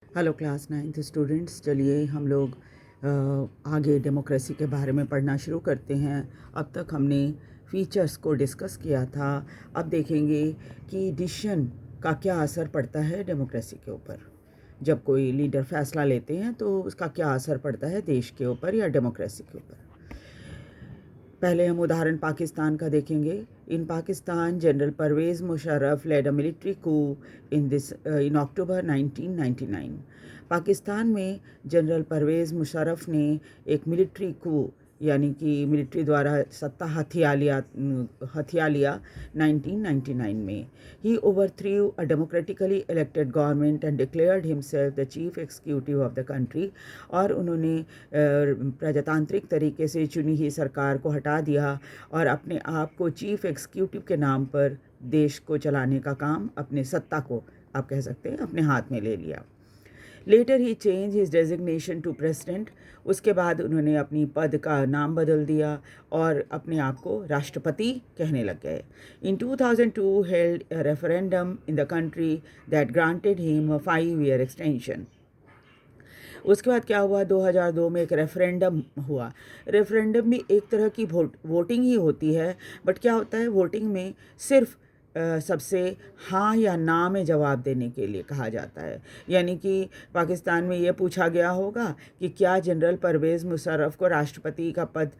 Hello class 9th students, चलिए हम लोग आगे डेमोक्रेसी के बारे में पढ़ना शुरू करते हैं। अब तक हमने फीचर्स को डिस्कस किया था। अब देखेंगे कि डिसीजन का क्या असर पड़ता है डेमोक्रेसी के ऊपर। जब कोई लीडर फैसला लेते हैं तो उसका क्या असर पड़ता है देश के ऊपर या डेमोक्रेसी के ऊपर। पहले हम उदाहरण पाकिस्तान का देखेंगे। In Pakistan, general Pervez Musharraf led a military coup in October 1999। Pakistan में जनरल परवेज़ मुशर्रफ ने एक मिलिट्री कू यानी कि मिलिट्री द्वारा सत्ता हथिया लिया 1999 में। He overthrew a democratically elected government and declared himself the chief executive of the country. और उन्होंने प्रजातांत्रिक तरीके से चुनी हुई सरकार को हटा दिया और अपने आप को चीफ एग्जीक्यूटिव के नाम पर देश को चलाने का काम, अपने सत्ता को आप कह सकते हैं, अपने हाथ में ले लिया। Later he change his designation to president. उसके बाद उन्होंने अपनी पद का नाम बदल दिया और अपने आप को राष्ट्रपति कहने लग गए। इन 2002 held a referendum in the country that granted him a 5-year extension. उसके बाद क्या हुआ, 2002 में एक रेफरेंडम हुआ। रेफरेंडम भी एक तरह की वोटिंग ही होती है, बट क्या होता है, वोटिंग में सिर्फ सबसे हाँ या ना में जवाब देने के लिए कहा जाता है। यानी कि पाकिस्तान में ये पूछा गया होगा कि क्या जनरल परवेज़ मुशर्रफ को राष्ट्रपति का पद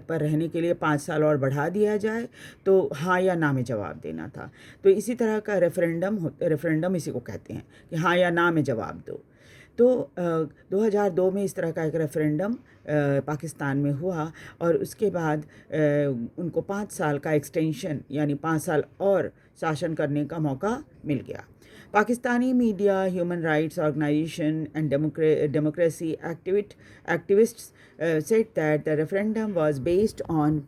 पर रहने के लिए 5 साल और बढ़ा दिया जाए, तो हाँ या ना में जवाब देना था। तो इसी तरह का रेफरेंडम इसी को कहते हैं कि हाँ या ना में जवाब दो। तो 2002 में इस तरह का एक रेफरेंडम पाकिस्तान में हुआ और उसके बाद उनको 5 साल का एक्सटेंशन यानी 5 साल और शासन करने का मौका मिल गया। Pakistani media, human rights organisation and democracy activists said that the referendum was based on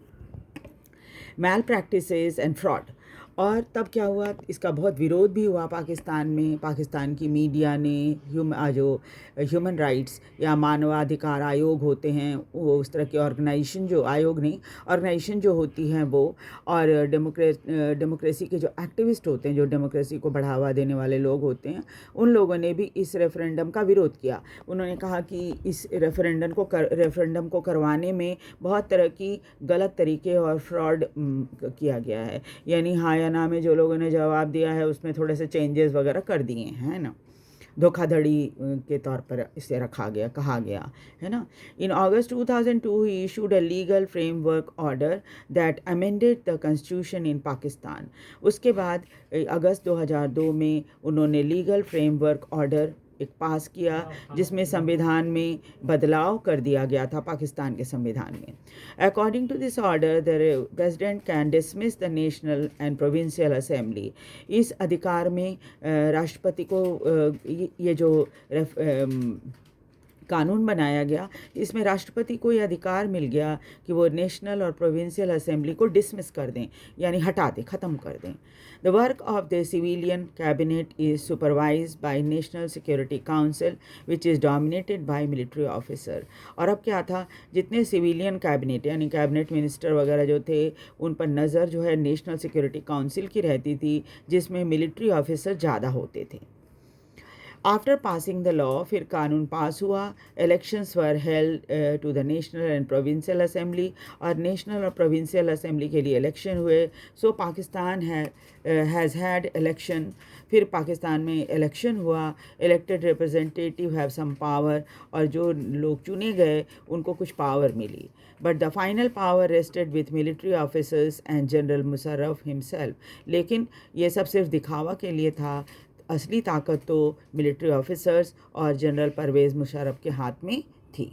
malpractices and fraud। और तब क्या हुआ, इसका बहुत विरोध भी हुआ पाकिस्तान में। पाकिस्तान की मीडिया ने जो ह्यूमन राइट्स या मानवाधिकार आयोग होते हैं, वो उस तरह की ऑर्गेनाइजेशन, जो आयोग नहीं, ऑर्गेनाइजेशन जो होती हैं वो, और डेमोक्रेसी के जो एक्टिविस्ट होते हैं, जो डेमोक्रेसी को बढ़ावा देने वाले लोग होते हैं, उन लोगों ने भी इस रेफरेंडम का विरोध किया। उन्होंने कहा कि इस रेफरेंडम को करवाने में बहुत तरह की गलत तरीके और फ्रॉड किया गया है। यानी हाँ या ना में जो लोगों ने जवाब दिया है उसमें थोड़े से चेंजेस वगैरह कर दिए हैं, है ना, धोखाधड़ी के तौर पर इसे कहा गया है ना। In August 2002 he issued a legal framework order that amended the constitution in Pakistan. उसके बाद अगस्त 2002 में उन्होंने लीगल फ्रेमवर्क ऑर्डर एक पास किया जिसमें संविधान में बदलाव कर दिया गया था, पाकिस्तान के संविधान में। According to this order the president can dismiss the national and provincial assembly. इस अधिकार में राष्ट्रपति को ये जो कानून बनाया गया, इसमें राष्ट्रपति को ये अधिकार मिल गया कि वो नेशनल और प्रोविंशियल असेंबली को डिसमिस कर दें, यानी हटा दें, ख़त्म कर दें। The work of the civilian cabinet is supervised by national security council which is dominated by military officer. और अब क्या था, जितने सिविलियन कैबिनेट यानी कैबिनेट मिनिस्टर वगैरह जो थे, उन पर नज़र जो है नेशनल सिक्योरिटी काउंसिल की रहती थी, जिसमें मिलिट्री ऑफिसर ज़्यादा होते थे। आफ्टर पासिंग द लॉ, फिर कानून पास हुआ। Elections were held to the national and provincial assembly, और नेशनल और प्रोविंशियल असेंबली के लिए इलेक्शन हुए। So Pakistan has had election. फिर पाकिस्तान में इलेक्शन हुआ। Elected representative have some power, और जो लोग चुने गए उनको कुछ पावर मिली। But the final power rested with military officers and general Musharraf himself. लेकिन ये सब सिर्फ दिखावा के लिए था, असली ताकत तो मिलिट्री ऑफिसर्स और जनरल परवेज़ मुशर्रफ के हाथ में थी।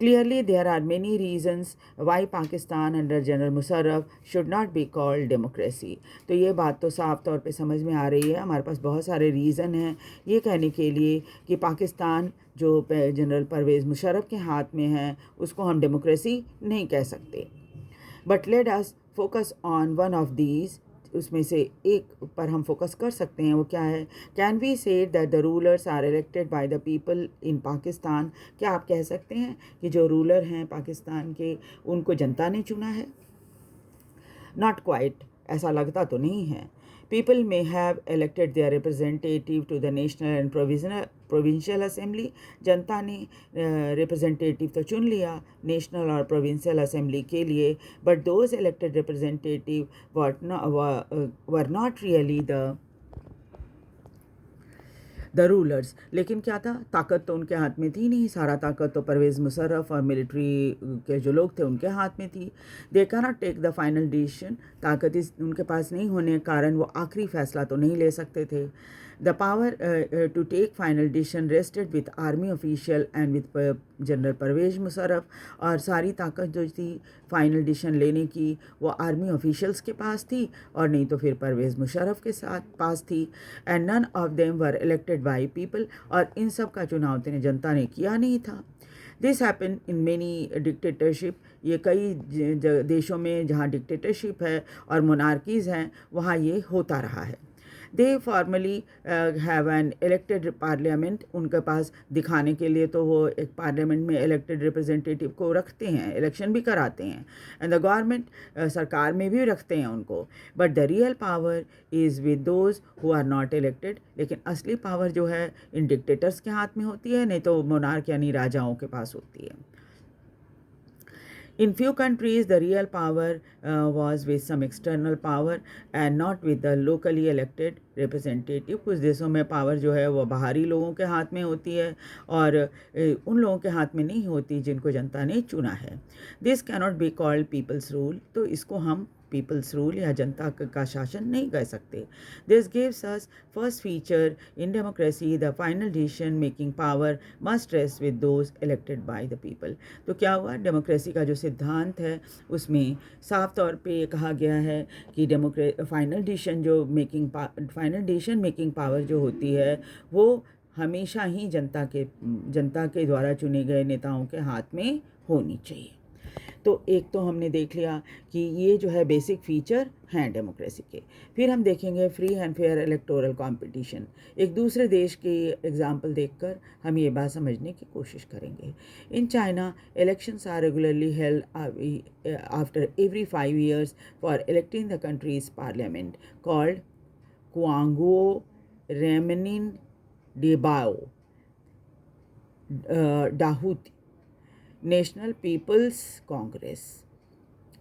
Clearly there are many reasons why Pakistan under general Musharraf should not be called democracy. तो ये बात तो साफ तौर पे समझ में आ रही है। हमारे पास बहुत सारे रीज़न हैं ये कहने के लिए कि पाकिस्तान जो जनरल परवेज़ मुशर्रफ के हाथ में है, उसको हम डेमोक्रेसी नहीं कह सकते। But let us focus on one of these. उसमें से एक पर हम फोकस कर सकते हैं, वो क्या है, can we say that the rulers are elected by the people in Pakistan. क्या आप कह सकते हैं कि जो रूलर हैं पाकिस्तान के, उनको जनता ने चुना है? नॉट क्वाइट, ऐसा लगता तो नहीं है। People may have elected their representative to the national and provincial assembly. जनता ने रिप्रेजेंटेटिव तो चुन लिया नेशनल और प्रोविंशियल असेंबली के लिए, but those elected representative were not really the rulers. लेकिन क्या था, ताकत तो उनके हाथ में थी नहीं, सारा ताकत तो परवेज़ मुशर्रफ और मिलिट्री के जो लोग थे उनके हाथ में थी। They cannot take the final decision, ताकत उनके पास नहीं होने के कारण वो आखिरी फैसला तो नहीं ले सकते थे। The power to take final decision rested with army official and with general Pervez Musharraf, और सारी ताकत जो थी फाइनल डिसीजन लेने की वो आर्मी ऑफिशियल्स के पास थी और नहीं तो फिर परवेज़ मुशर्रफ के साथ पास थी। And none of them were elected by people, और इन सब का चुनाव जनता ने किया नहीं था। This happen in many dictatorship, ये कई देशों में जहाँ डिक्टेटरशिप है और मोनार्कीज़ हैं वहाँ ये होता रहा है। They formally have an elected parliament, उनके पास दिखाने के लिए तो वो एक पार्लियामेंट में इलेक्टेड रिप्रेजेंटेटिव को रखते हैं, इलेक्शन भी कराते हैं, एंड द गवर्नमेंट सरकार में भी रखते हैं उनको। But the real power is with those who are not elected, लेकिन असली पावर जो है इन डिक्टेटर्स के हाथ में होती है, नहीं तो मोनार्क यानी राजाओं के पास होती है। In few countries, the real power was with some external power and not with the locally elected representative. कुछ देशों में पावर जो है वो बाहरी लोगों के हाथ में होती है और उन लोगों के हाथ में नहीं होती जिनको जनता ने चुना है। This cannot be called people's rule, तो इसको हम पीपल्स रूल या जनता का शासन नहीं कह सकते। This gives us first feature in democracy, the final decision making power must rest with those elected by the people. तो क्या हुआ, डेमोक्रेसी का जो सिद्धांत है उसमें साफ तौर पे ये कहा गया है कि फाइनल डिसीजन मेकिंग पावर जो होती है वो हमेशा ही जनता के द्वारा चुने गए नेताओं के हाथ में होनी चाहिए। तो एक तो हमने देख लिया कि ये जो है बेसिक फीचर हैं डेमोक्रेसी के। फिर हम देखेंगे free and fair electoral competition. एक दूसरे देश की एग्जाम्पल देखकर हम ये बात समझने की कोशिश करेंगे। In China elections are regularly held after every 5 years for electing the country's parliament called Quanguo Renmin Daibiao Dahui National People's Congress.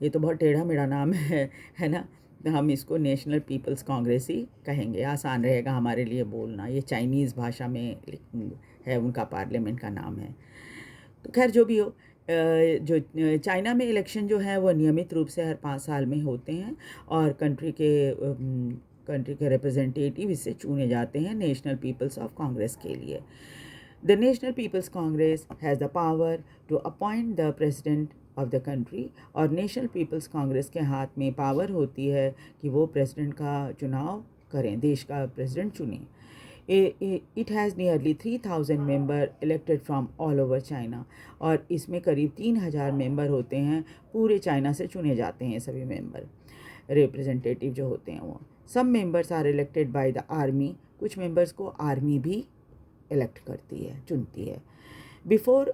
ये तो बहुत टेढ़ा मेढ़ा नाम है ना, हम इसको नेशनल पीपल्स कांग्रेस ही कहेंगे, आसान रहेगा हमारे लिए बोलना। ये चाइनीज़ भाषा में है, उनका पार्लियामेंट का नाम है। तो खैर जो भी हो, जो चाइना में इलेक्शन जो है वो नियमित रूप से हर 5 साल में होते हैं और कंट्री के रिप्रेजेंटेटिव इससे चुने जाते हैं नेशनल पीपल्स ऑफ कांग्रेस के लिए। The National People's Congress has the power to appoint the president of the country, और नेशनल पीपल्स कांग्रेस के हाथ में पावर होती है कि वो प्रेसिडेंट का चुनाव करें, देश का प्रेसिडेंट चुनें। It has nearly 3,000 member elected from all over China, और इसमें करीब 3,000 मेंबर होते हैं, पूरे चाइना से चुने जाते हैं सभी मेंबर रिप्रेजेंटेटिव जो होते हैं वो। सब members are elected by the army, कुछ मेंबर्स को आर्मी भी इलेक्ट करती है, चुनती है। बिफोर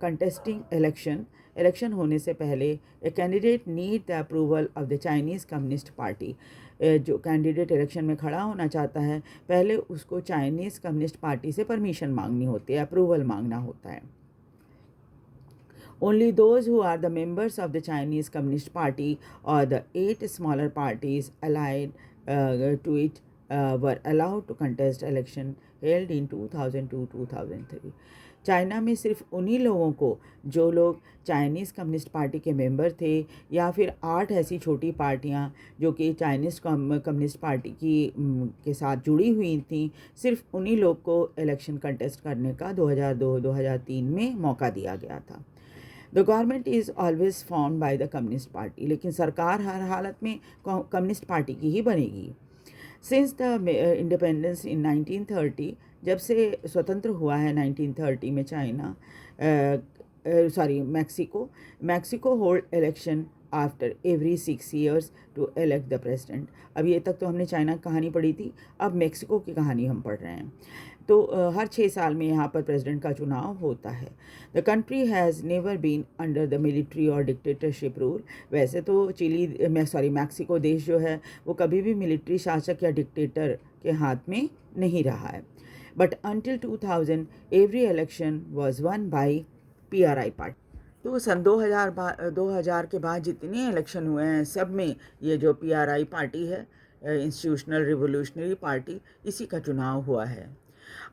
कंटेस्टिंग इलेक्शन होने से पहले a candidate need the approval of the Chinese communist party. जो कैंडिडेट इलेक्शन में खड़ा होना चाहता है पहले उसको चाइनीज़ कम्युनिस्ट पार्टी से परमिशन मांगनी होती है, अप्रूवल मांगना होता है। Only those who are the members of the Chinese Communist Party or the 8 smaller parties allied to it were allowed to contest election held in 2002-2003। China में सिर्फ उन्हीं लोगों को, जो लोग चाइनीज़ कम्युनिस्ट पार्टी के मेंबर थे या फिर 8 ऐसी छोटी पार्टियां जो कि चाइनीज़ कम्युनिस्ट पार्टी के साथ जुड़ी हुई थी, सिर्फ उन्हीं लोग को इलेक्शन कंटेस्ट करने का 2002-2003 में मौका दिया गया था। The government is always formed by the communist party, लेकिन सरकार हर हालत में कम्युनिस्ट पार्टी की ही बनेगी। सिंस द इंडिपेंडेंस इन 1930, जब से स्वतंत्र हुआ है 1930 में China, Mexico hold election after every 6 years to elect the president. अब ये तक तो हमने चाइना की कहानी पढ़ी थी, अब मेक्सिको की कहानी हम पढ़ रहे हैं। तो हर 6 साल में यहाँ पर प्रेसिडेंट का चुनाव होता है। The country has never been under the military और डिक्टेटरशिप रूल। वैसे तो मैक्सिको देश जो है वो कभी भी मिलिट्री शासक या डिक्टेटर के हाथ में नहीं रहा है। But until 2000 every election was one by PRI party. तो सन 2000 के बाद जितने इलेक्शन हुए हैं सब में ये जो PRI पार्टी है, इंस्टीट्यूशनल रिवोल्यूशनरी पार्टी, इसी का चुनाव हुआ है।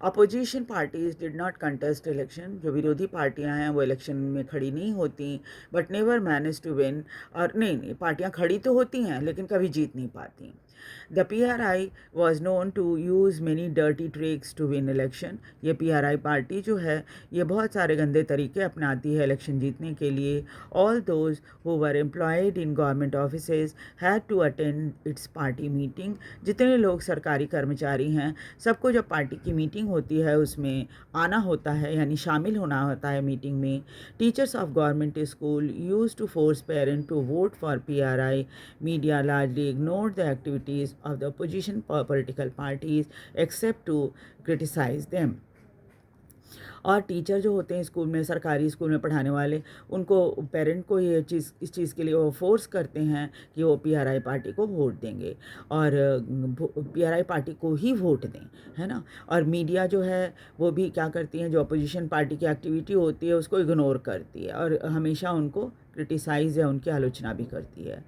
Opposition parties did not contest election. जो विरोधी पार्टियां हैं वो इलेक्शन में खड़ी नहीं होती, but never manage to win. और नहीं, पार्टियां खड़ी तो होती हैं लेकिन कभी जीत नहीं पाती। The PRI was known to use many dirty tricks to win election. ये PRI पार्टी जो है ये बहुत सारे गंदे तरीके अपनाती है इलेक्शन जीतने के लिए। All those who were employed in government offices had to attend its party meeting. जितने लोग सरकारी कर्मचारी हैं सबको जब पार्टी की मीटिंग होती है उसमें आना होता है, यानी शामिल होना होता है मीटिंग में। Teachers of government school used to force parent to vote for PRI। Media largely ignored the activities of the opposition political parties except to criticize them। और टीचर जो होते हैं स्कूल में, सरकारी स्कूल में पढ़ाने वाले, उनको पेरेंट को ये चीज़, इस चीज़ के लिए वो फोर्स करते हैं कि वो PRI पार्टी को वोट देंगे और PRI पार्टी को ही वोट दें, है ना। और मीडिया जो है वो भी क्या करती है, जो अपोजिशन पार्टी की एक्टिविटी होती है उसको इग्नोर करती है और हमेशा उनको क्रिटिसाइज या उनकी आलोचना भी करती है।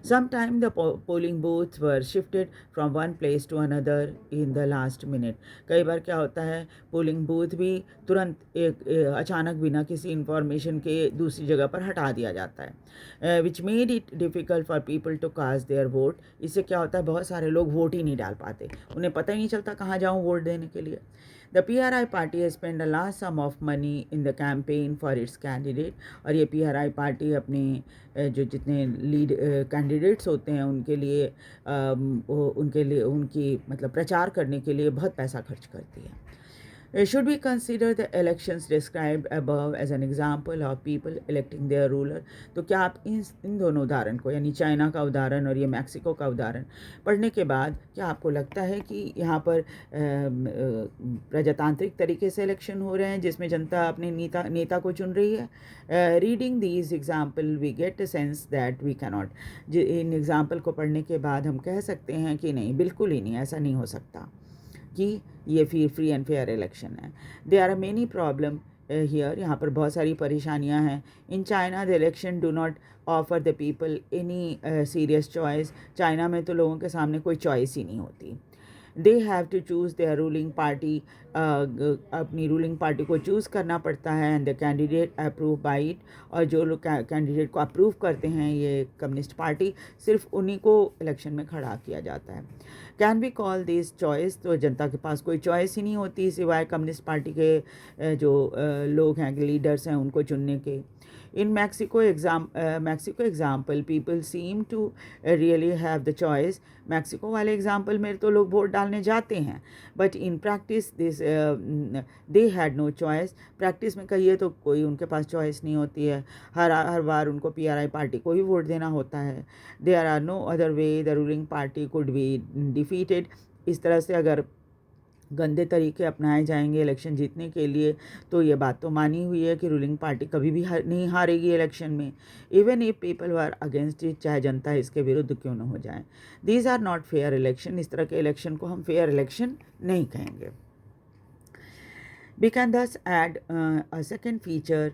Some time the polling booths were shifted from one place to another in the last minute. कई बार क्या होता है, पोलिंग बूथ भी तुरंत अचानक बिना किसी इंफॉर्मेशन के दूसरी जगह पर हटा दिया जाता है, which made it difficult for people to cast their vote. इससे क्या होता है, बहुत सारे लोग वोट ही नहीं डाल पाते, उन्हें पता ही नहीं चलता कहाँ जाऊँ वोट देने के लिए। The PRI party has spent a large sum of money in the campaign for its candidate। और ये PRI पार्टी अपने जो जितने लीड कैंडिडेट्स होते हैं उनके लिए उनकी मतलब प्रचार करने के लिए बहुत पैसा खर्च करती है। Should we consider the elections described above as an example of people electing their ruler? तो क्या आप इन दोनों उदाहरण को, यानी चाइना का उदाहरण और ये मैक्सिको का उदाहरण पढ़ने के बाद क्या आपको लगता है कि यहाँ पर प्रजातांत्रिक तरीके से इलेक्शन हो रहे हैं जिसमें जनता अपने नेता को चुन रही है? Reading these example we get a sense that we cannot. इन एग्जाम्पल को पढ़ने के बाद हम कह सकते हैं कि नहीं, बिल्कुल ही नहीं, ऐसा नहीं हो सकता कि ये फ्री एंड फेयर इलेक्शन है। There are many problem here. यहाँ पर बहुत सारी परेशानियाँ हैं। In China the election do not offer the people any serious choice. China में तो लोगों के सामने कोई चॉइस ही नहीं होती। They have to choose their ruling party. अपनी रूलिंग पार्टी को चूज़ करना पड़ता है and the candidate approve by it. और जो लोग कैंडिडेट को अप्रूव करते हैं ये कम्युनिस्ट पार्टी, सिर्फ उन्हीं को इलेक्शन में खड़ा किया जाता है। Can be call this choice? तो जनता के पास कोई चॉइस ही नहीं होती सिवाय कम्युनिस्ट पार्टी के जो लोग हैं, लीडर्स हैं, उनको चुनने के। In Mexico example, people seem to really have the choice। Mexico वाले एग्जाम्पल में तो लोग वोट डालने जाते हैं, but in practice this they had no choice. Practice में कहिए तो कोई उनके पास चॉइस नहीं होती है, हर बार उनको PRI पार्टी को ही वोट देना होता है। There are no other way the ruling party could be defeated. इस तरह से अगर गंदे तरीके अपनाए जाएंगे इलेक्शन जीतने के लिए तो ये बात तो मानी हुई है कि रूलिंग पार्टी कभी भी नहीं हारेगी इलेक्शन में, even if people were against it, चाहे जनता इसके विरुद्ध क्यों न हो जाए। These are not fair election. इस तरह के इलेक्शन को हम फेयर इलेक्शन नहीं कहेंगे। We can thus add a second feature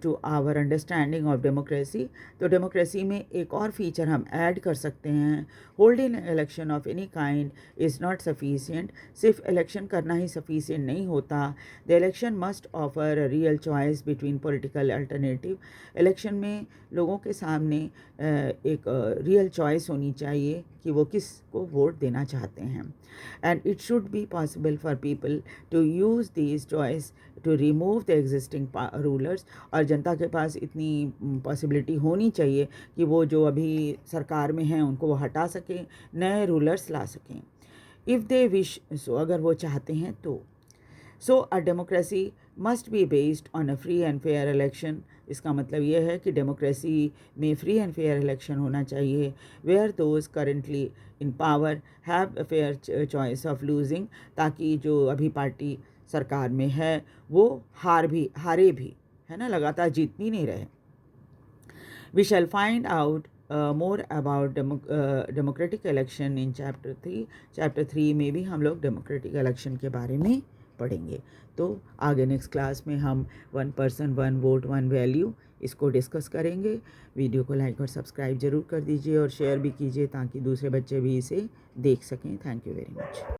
to our understanding of democracy। तो डेमोक्रेसी में एक और फीचर हम ऐड कर सकते हैं। Holding election of any kind is not sufficient. सिर्फ इलेक्शन करना ही सफिशिएंट नहीं होता। The election must offer a real choice between political alternative. Election में लोगों के सामने एक रियल चॉइस होनी चाहिए कि वो किस को वोट देना चाहते हैं। And it should be possible for people to use these choice to remove the existing rulers. और जनता के पास इतनी पॉसिबिलिटी होनी चाहिए कि वो जो अभी सरकार में हैं उनको वो हटा सकें, नए रूलर्स ला सकें। इफ़ दे विश सो, अगर वो चाहते हैं तो। So a democracy must be based on a free and fair election. इसका मतलब ये है कि डेमोक्रेसी में फ्री एंड फेयर इलेक्शन होना चाहिए, where those currently in power have a fair choice of losing, ताकि जो अभी पार्टी सरकार में है वो हारे भी, है ना, लगातार जीतनी नहीं रहे। We shall find out more about democratic election in chapter 3. Chapter 3 में भी हम लोग डेमोक्रेटिक इलेक्शन के बारे में पढ़ेंगे। तो आगे नेक्स्ट क्लास में हम 1 पर्सन 1 वोट 1 वैल्यू इसको डिस्कस करेंगे। वीडियो को लाइक और सब्सक्राइब ज़रूर कर दीजिए और शेयर भी कीजिए ताकि दूसरे बच्चे भी इसे देख सकें। Thank you very much.